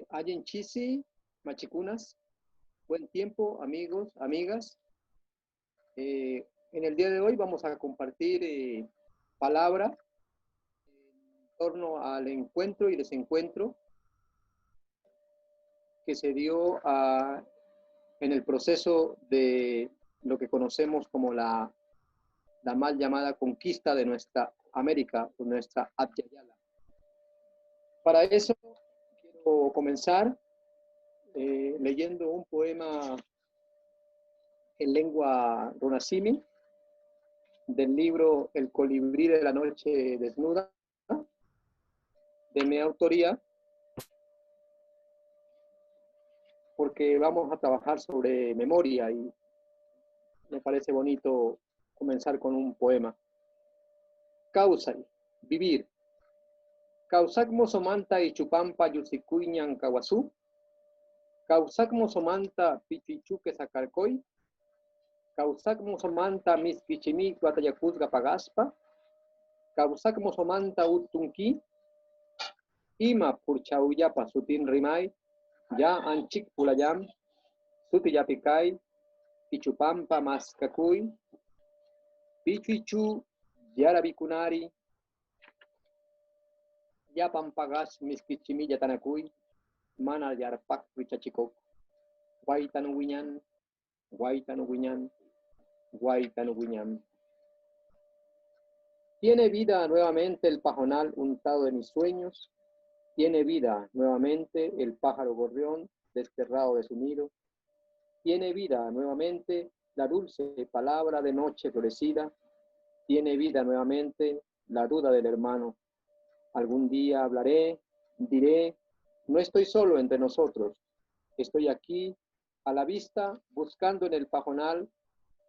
Allen Chisi, Machicunas, buen tiempo, amigos, amigas. En el día de hoy vamos a compartir palabra en torno al encuentro y desencuentro que se dio en el proceso de lo que conocemos como la mal llamada conquista de nuestra América, nuestra Atyayala. Para eso quiero comenzar leyendo un poema en lengua runasimi del libro El colibrí de la noche desnuda, de mi autoría, porque vamos a trabajar sobre memoria y me parece bonito comenzar con un poema. Causay, vivir. Causac mosomanta y chupampa yusikuñan kawasu. Causac mosomanta pichichuque sacarcoy. Causac mosomanta miskichimi guatayacuzga pagaspa. Causac mosomanta utunki. Ima purchauyapa sutin rimay. Ya anchik pulayam. Sutiyapikay. Pichupampa maskakuy. Pichichu yarabikunari. Ya pampagas miskichimi yatanakuy. Mana yarpak richachikok. Guaitanu wiñan. Guaitanu wiñan. Guaitanu wiñan. Tiene vida nuevamente el pajonal untado de mis sueños. Tiene vida nuevamente el pájaro gorrión desterrado de su nido. Tiene vida nuevamente la dulce palabra de noche florecida. Tiene vida nuevamente la duda del hermano. Algún día hablaré, diré, no estoy solo entre nosotros. Estoy aquí a la vista buscando en el pajonal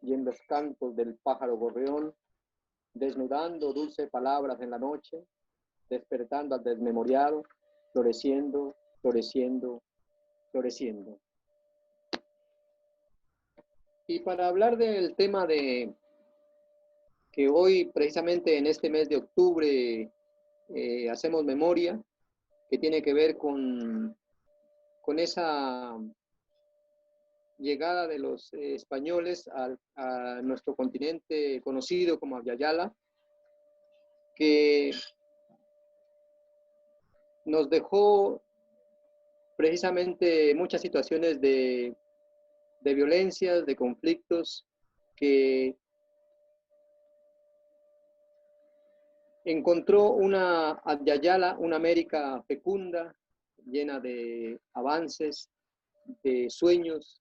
y en los cantos del pájaro gorrión, desnudando dulces palabras en la noche, despertando al desmemoriado, floreciendo, floreciendo, floreciendo. Y para hablar del tema de que hoy, precisamente en este mes de octubre, hacemos memoria, que tiene que ver con esa llegada de los españoles a nuestro continente conocido como Avyayala, que nos dejó precisamente muchas situaciones de violencias, de conflictos, que encontró una Avyayala, una América fecunda, llena de avances, de sueños,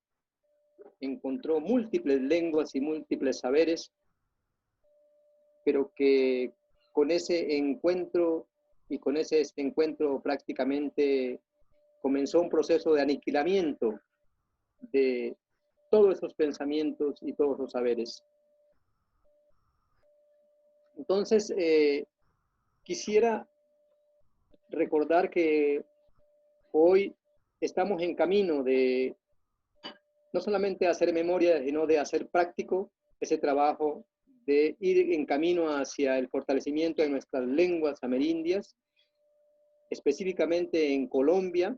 encontró múltiples lenguas y múltiples saberes, pero que con ese encuentro y con ese desencuentro prácticamente comenzó un proceso de aniquilamiento de todos esos pensamientos y todos los saberes. Entonces, quisiera recordar que hoy estamos en camino de no solamente hacer memoria, sino de hacer práctico ese trabajo de ir en camino hacia el fortalecimiento de nuestras lenguas amerindias. Específicamente en Colombia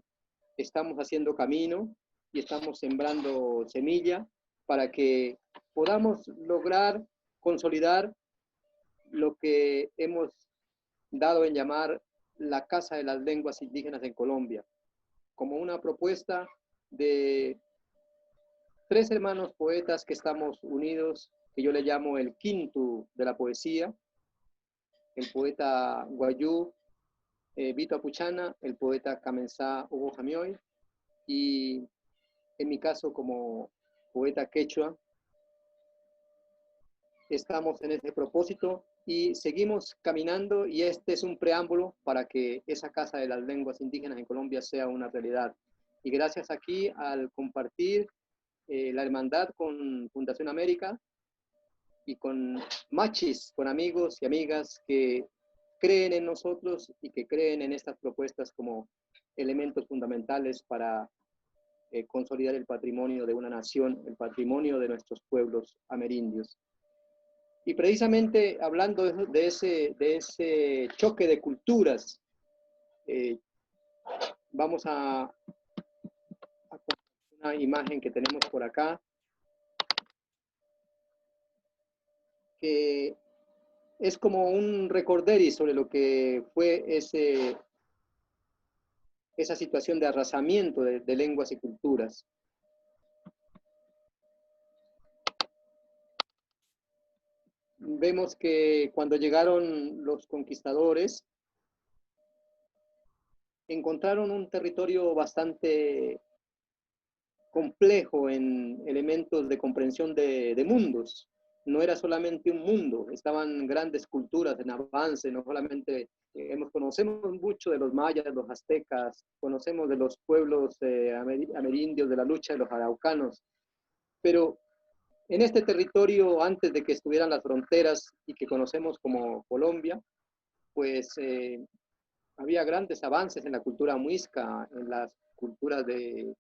estamos haciendo camino y estamos sembrando semilla para que podamos lograr consolidar lo que hemos dado en llamar la Casa de las Lenguas Indígenas en Colombia, como una propuesta de 3 hermanos poetas que estamos unidos, que yo le llamo el quinto de la poesía, el poeta Guayú Vito Apuchana, el poeta Kamensá Hugo Jamioy, y en mi caso como poeta quechua, estamos en ese propósito y seguimos caminando, y este es un preámbulo para que esa Casa de las Lenguas Indígenas en Colombia sea una realidad. Y gracias aquí al compartir la hermandad con Fundación América y con machis, con amigos y amigas que creen en nosotros y que creen en estas propuestas como elementos fundamentales para consolidar el patrimonio de una nación, el patrimonio de nuestros pueblos amerindios. Y precisamente hablando de ese choque de culturas, Vamos a una imagen que tenemos por acá, que es como un recorderi sobre lo que fue esa situación de arrasamiento de lenguas y culturas. Vemos que cuando llegaron los conquistadores, encontraron un territorio bastante complejo en elementos de comprensión de mundos. No era solamente un mundo, estaban grandes culturas en avance, no solamente conocemos mucho de los mayas, de los aztecas, conocemos de los pueblos amerindios, de la lucha de los araucanos, pero en este territorio, antes de que estuvieran las fronteras y que conocemos como Colombia, pues había grandes avances en la cultura muisca, en las culturas de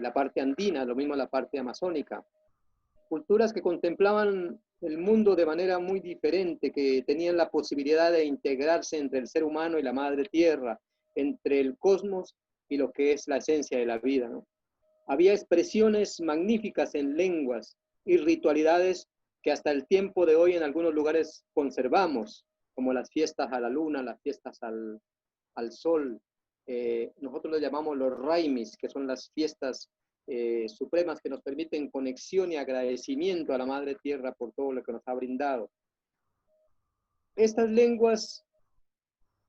la parte andina, lo mismo la parte amazónica. Culturas que contemplaban el mundo de manera muy diferente, que tenían la posibilidad de integrarse entre el ser humano y la madre tierra, entre el cosmos y lo que es la esencia de la vida, ¿no? Había expresiones magníficas en lenguas y ritualidades que hasta el tiempo de hoy en algunos lugares conservamos, como las fiestas a la luna, las fiestas al sol. Nosotros les llamamos los raimis, que son las fiestas supremas que nos permiten conexión y agradecimiento a la Madre Tierra por todo lo que nos ha brindado. Estas lenguas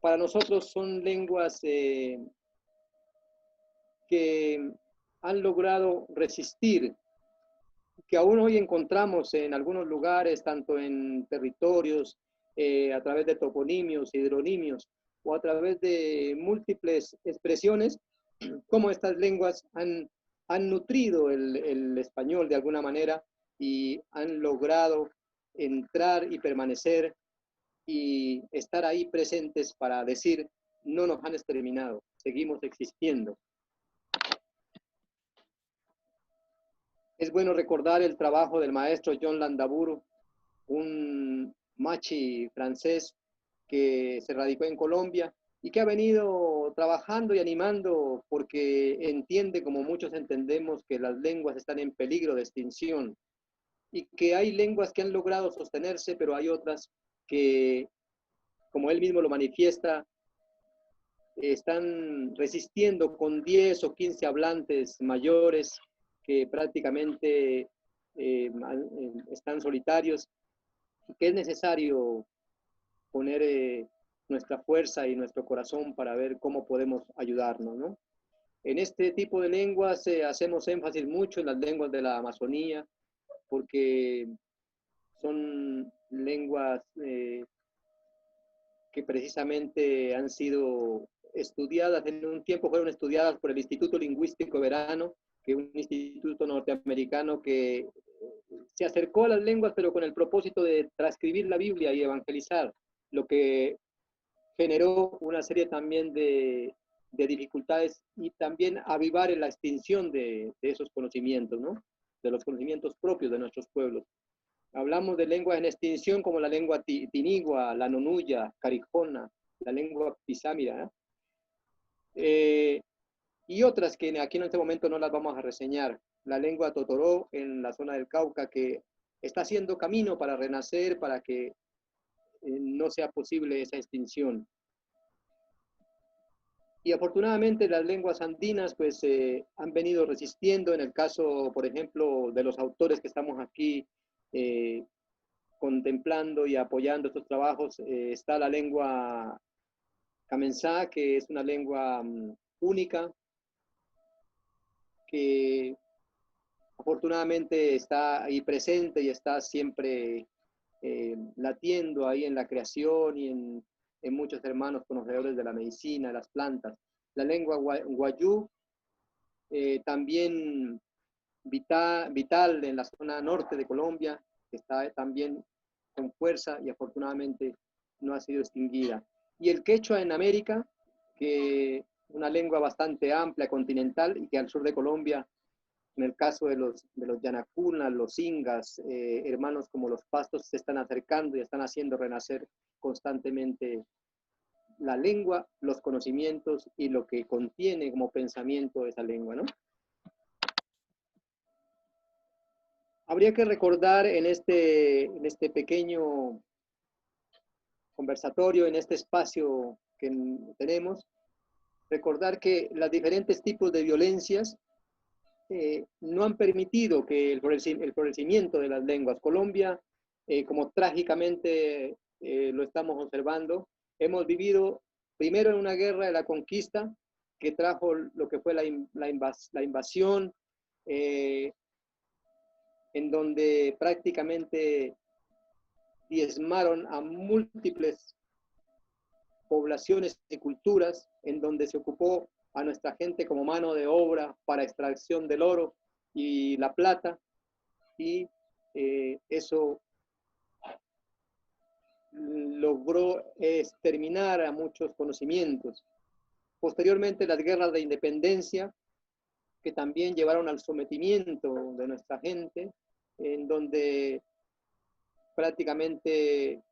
para nosotros son lenguas que han logrado resistir, que aún hoy encontramos en algunos lugares, tanto en territorios, a través de toponimios, hidronimios, o a través de múltiples expresiones, cómo estas lenguas han nutrido el español de alguna manera y han logrado entrar y permanecer y estar ahí presentes para decir, no nos han exterminado, seguimos existiendo. Es bueno recordar el trabajo del maestro John Landaburu, un machi francés que se radicó en Colombia y que ha venido trabajando y animando porque entiende, como muchos entendemos, que las lenguas están en peligro de extinción y que hay lenguas que han logrado sostenerse, pero hay otras que, como él mismo lo manifiesta, están resistiendo con 10 o 15 hablantes mayores que prácticamente están solitarios y que es necesario poner nuestra fuerza y nuestro corazón para ver cómo podemos ayudarnos, ¿no? En este tipo de lenguas hacemos énfasis mucho en las lenguas de la Amazonía, porque son lenguas que precisamente han sido estudiadas, en un tiempo fueron estudiadas por el Instituto Lingüístico Verano, que es un instituto norteamericano que se acercó a las lenguas, pero con el propósito de transcribir la Biblia y evangelizar, lo que generó una serie también de dificultades y también avivar en la extinción de esos conocimientos, ¿no? De los conocimientos propios de nuestros pueblos. Hablamos de lenguas en extinción como la lengua tinigua, la nonuya, carijona, la lengua pisámida, y otras que aquí en este momento no las vamos a reseñar. La lengua totoró en la zona del Cauca, que está haciendo camino para renacer, para que no sea posible esa extinción. Y afortunadamente las lenguas andinas pues han venido resistiendo. En el caso, por ejemplo, de los autores que estamos aquí contemplando y apoyando estos trabajos, está la lengua Camensá, que es una lengua única, que afortunadamente está ahí presente y está siempre latiendo ahí en la creación y en muchos hermanos conocedores de la medicina, de las plantas. La lengua guayú, también vital en la zona norte de Colombia, que está también con fuerza y afortunadamente no ha sido extinguida. Y el quechua en América, que una lengua bastante amplia, continental, y que al sur de Colombia, en el caso de los yanacunas, los ingas, hermanos como los pastos, se están acercando y están haciendo renacer constantemente la lengua, los conocimientos y lo que contiene como pensamiento esa lengua, ¿no? Habría que recordar en este pequeño conversatorio, en este espacio que tenemos, recordar que los diferentes tipos de violencias no han permitido que el florecimiento de las lenguas. Colombia, como trágicamente lo estamos observando, hemos vivido primero en una guerra de la conquista que trajo lo que fue la invasión, en donde prácticamente diezmaron a múltiples poblaciones y culturas, en donde se ocupó a nuestra gente como mano de obra para extracción del oro y la plata, y eso logró exterminar a muchos conocimientos. Posteriormente, las guerras de independencia, que también llevaron al sometimiento de nuestra gente, en donde prácticamente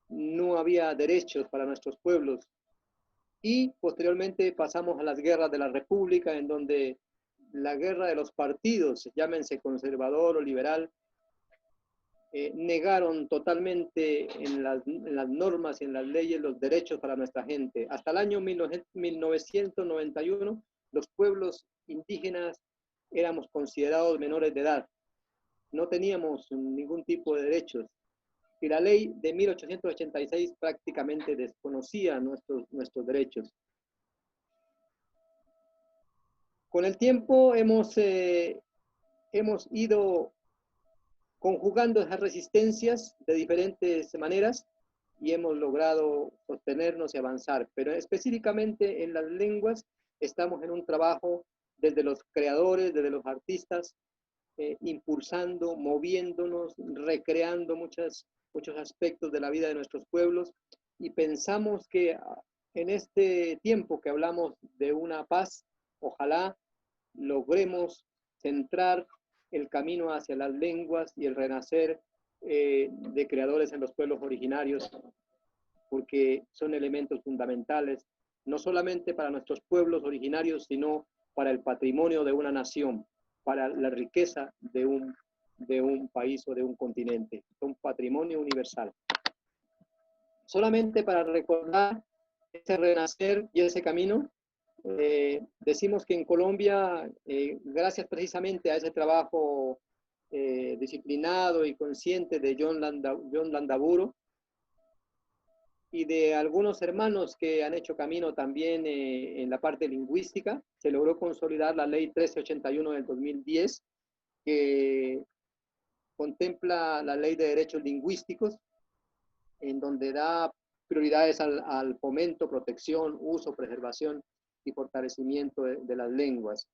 no había derechos para nuestros pueblos. Y posteriormente pasamos a las guerras de la República, en donde la guerra de los partidos, llámense conservador o liberal, negaron totalmente en las normas y en las leyes los derechos para nuestra gente. Hasta el año 1991, los pueblos indígenas éramos considerados menores de edad. No teníamos ningún tipo de derechos. Y la ley de 1886 prácticamente desconocía nuestros derechos. Con el tiempo hemos ido conjugando esas resistencias de diferentes maneras y hemos logrado sostenernos y avanzar. Pero específicamente en las lenguas estamos en un trabajo desde los creadores, desde los artistas, impulsando, moviéndonos, recreando muchos aspectos de la vida de nuestros pueblos, y pensamos que en este tiempo que hablamos de una paz, ojalá logremos centrar el camino hacia las lenguas y el renacer de creadores en los pueblos originarios, porque son elementos fundamentales, no solamente para nuestros pueblos originarios, sino para el patrimonio de una nación, para la riqueza de un país o de un continente. Son patrimonio universal. Solamente para recordar ese renacer y ese camino, decimos que en Colombia, gracias precisamente a ese trabajo disciplinado y consciente de John Landaburu y de algunos hermanos que han hecho camino también en la parte lingüística, se logró consolidar la ley 1381 del 2010, que contempla la ley de derechos lingüísticos, en donde da prioridades al fomento, protección, uso, preservación y fortalecimiento de las lenguas,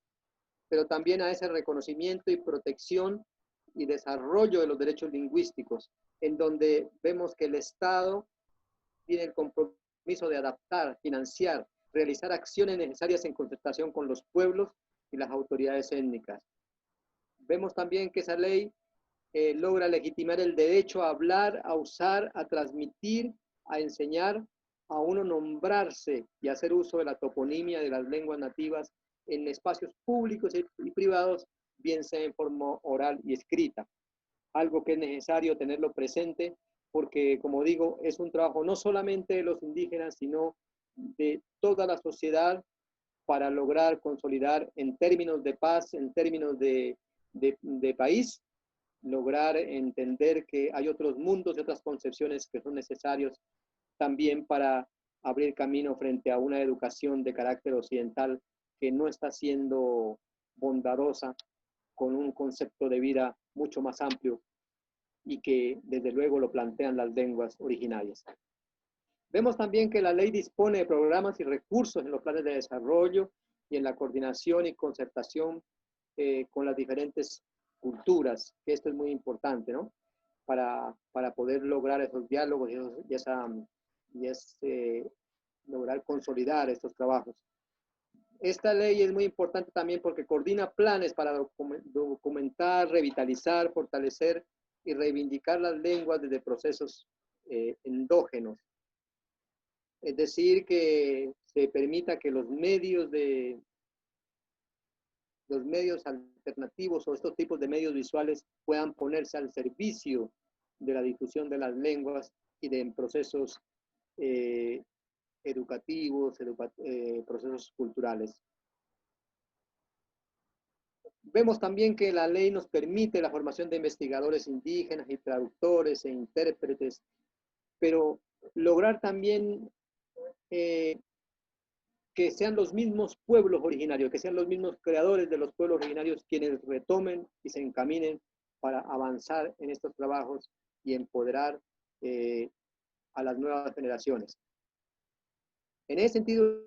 pero también a ese reconocimiento y protección y desarrollo de los derechos lingüísticos, en donde vemos que el Estado tiene el compromiso de adaptar, financiar, realizar acciones necesarias en concertación con los pueblos y las autoridades étnicas. Vemos también que esa ley logra legitimar el derecho a hablar, a usar, a transmitir, a enseñar, a uno nombrarse y hacer uso de la toponimia de las lenguas nativas en espacios públicos y privados, bien sea en forma oral y escrita. Algo que es necesario tenerlo presente porque, como digo, es un trabajo no solamente de los indígenas, sino de toda la sociedad para lograr consolidar en términos de paz, en términos de país, lograr entender que hay otros mundos y otras concepciones que son necesarios también para abrir camino frente a una educación de carácter occidental que no está siendo bondadosa con un concepto de vida mucho más amplio y que desde luego lo plantean las lenguas originarias. Vemos también que la ley dispone de programas y recursos en los planes de desarrollo y en la coordinación y concertación con las diferentes culturas, que esto es muy importante, ¿no? Para poder lograr esos diálogos y lograr consolidar estos trabajos. Esta ley es muy importante también porque coordina planes para documentar, revitalizar, fortalecer y reivindicar las lenguas desde procesos endógenos. es decir, que se permita que los medios alternativos o estos tipos de medios visuales puedan ponerse al servicio de la difusión de las lenguas y de procesos educativos, procesos culturales. Vemos también que la ley nos permite la formación de investigadores indígenas y traductores e intérpretes, pero lograr también que sean los mismos pueblos originarios, que sean los mismos creadores de los pueblos originarios quienes retomen y se encaminen para avanzar en estos trabajos y empoderar a las nuevas generaciones. En ese sentido,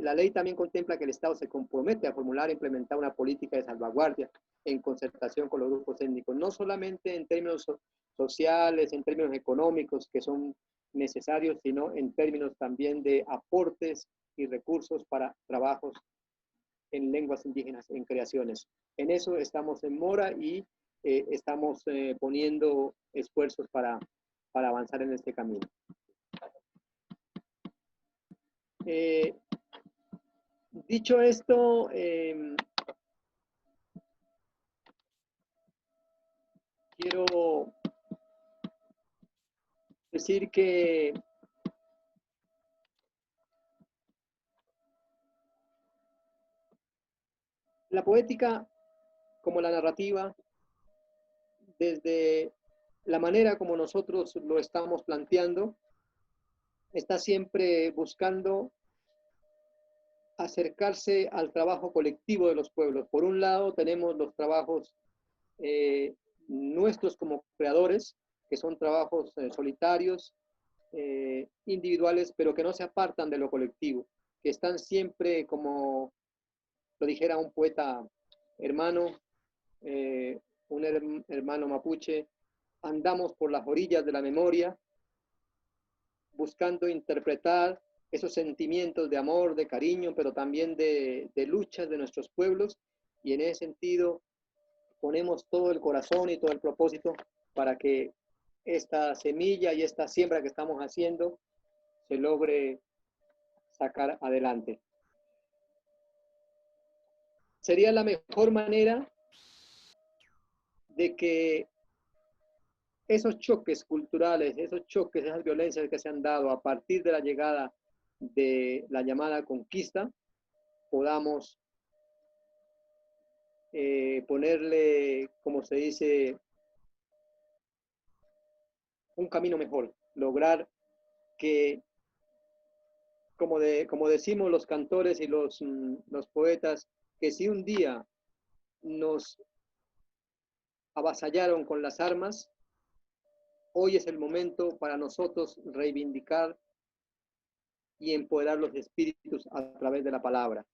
la ley también contempla que el Estado se compromete a formular e implementar una política de salvaguardia en concertación con los grupos étnicos, no solamente en términos sociales, en términos económicos que son necesarios, sino en términos también de aportes y recursos para trabajos en lenguas indígenas, en creaciones. En eso estamos en mora y estamos poniendo esfuerzos para avanzar en este camino. Dicho esto, quiero decir que la poética, como la narrativa, desde la manera como nosotros lo estamos planteando, está siempre buscando acercarse al trabajo colectivo de los pueblos. Por un lado, tenemos los trabajos nuestros como creadores, que son trabajos solitarios, individuales, pero que no se apartan de lo colectivo, que están siempre, como lo dijera un poeta hermano, un hermano mapuche, andamos por las orillas de la memoria, buscando interpretar esos sentimientos de amor, de cariño, pero también de luchas de nuestros pueblos, y en ese sentido ponemos todo el corazón y todo el propósito para que esta semilla y esta siembra que estamos haciendo se logre sacar adelante. Sería la mejor manera de que esos choques culturales, esos choques, esas violencias que se han dado a partir de la llegada de la llamada conquista, podamos ponerle, como se dice, un camino mejor, lograr que, como decimos los cantores y los poetas, que si un día nos avasallaron con las armas, hoy es el momento para nosotros reivindicar y empoderar los espíritus a través de la palabra.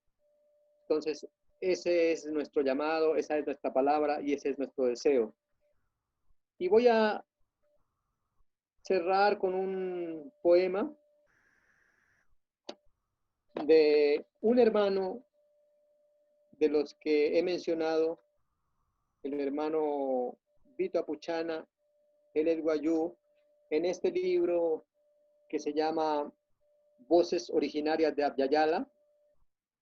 Entonces, ese es nuestro llamado, esa es nuestra palabra y ese es nuestro deseo. Y voy a cerrar con un poema de un hermano de los que he mencionado, el hermano Vito Apuchana, él es guayú, en este libro que se llama Voces Originarias de Abyayala,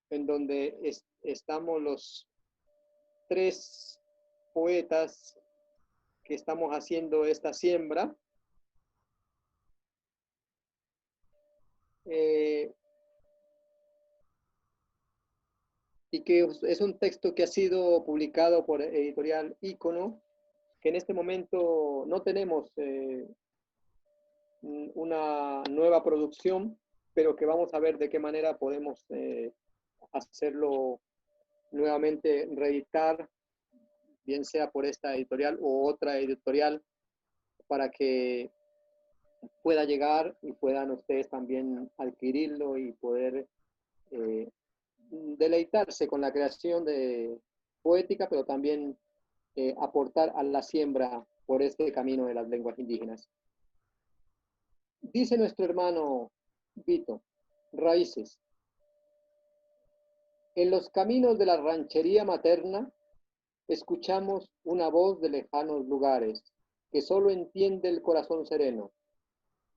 en donde estamos los 3 poetas que estamos haciendo esta siembra. Y que es un texto que ha sido publicado por Editorial Ícono, que en este momento no tenemos una nueva producción, pero que vamos a ver de qué manera podemos hacerlo nuevamente, reeditar, bien sea por esta editorial u otra editorial, para que pueda llegar y puedan ustedes también adquirirlo y poder deleitarse con la creación de poética, pero también aportar a la siembra por este camino de las lenguas indígenas. Dice nuestro hermano Vito, raíces. En los caminos de la ranchería materna escuchamos una voz de lejanos lugares que solo entiende el corazón sereno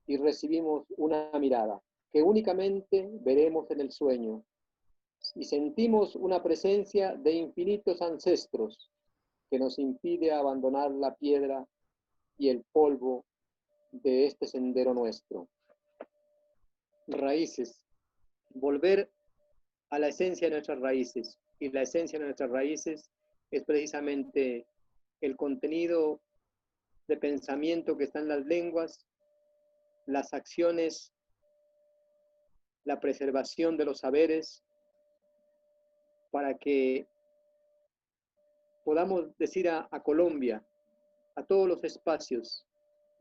y recibimos una mirada que únicamente veremos en el sueño, y sentimos una presencia de infinitos ancestros que nos impide abandonar la piedra y el polvo de este sendero nuestro. Raíces. Volver a la esencia de nuestras raíces. Y la esencia de nuestras raíces es precisamente el contenido de pensamiento que está en las lenguas, las acciones, la preservación de los saberes, para que podamos decir a Colombia, a todos los espacios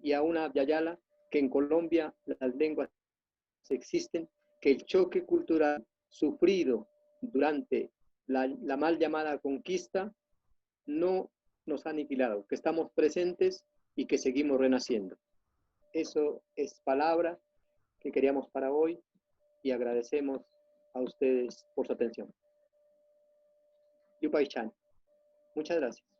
y a una Yayala, que en Colombia las lenguas existen, que el choque cultural sufrido durante la mal llamada conquista no nos ha aniquilado, que estamos presentes y que seguimos renaciendo. Eso es palabra que queríamos para hoy y agradecemos a ustedes por su atención. Yupay Chan, muchas gracias.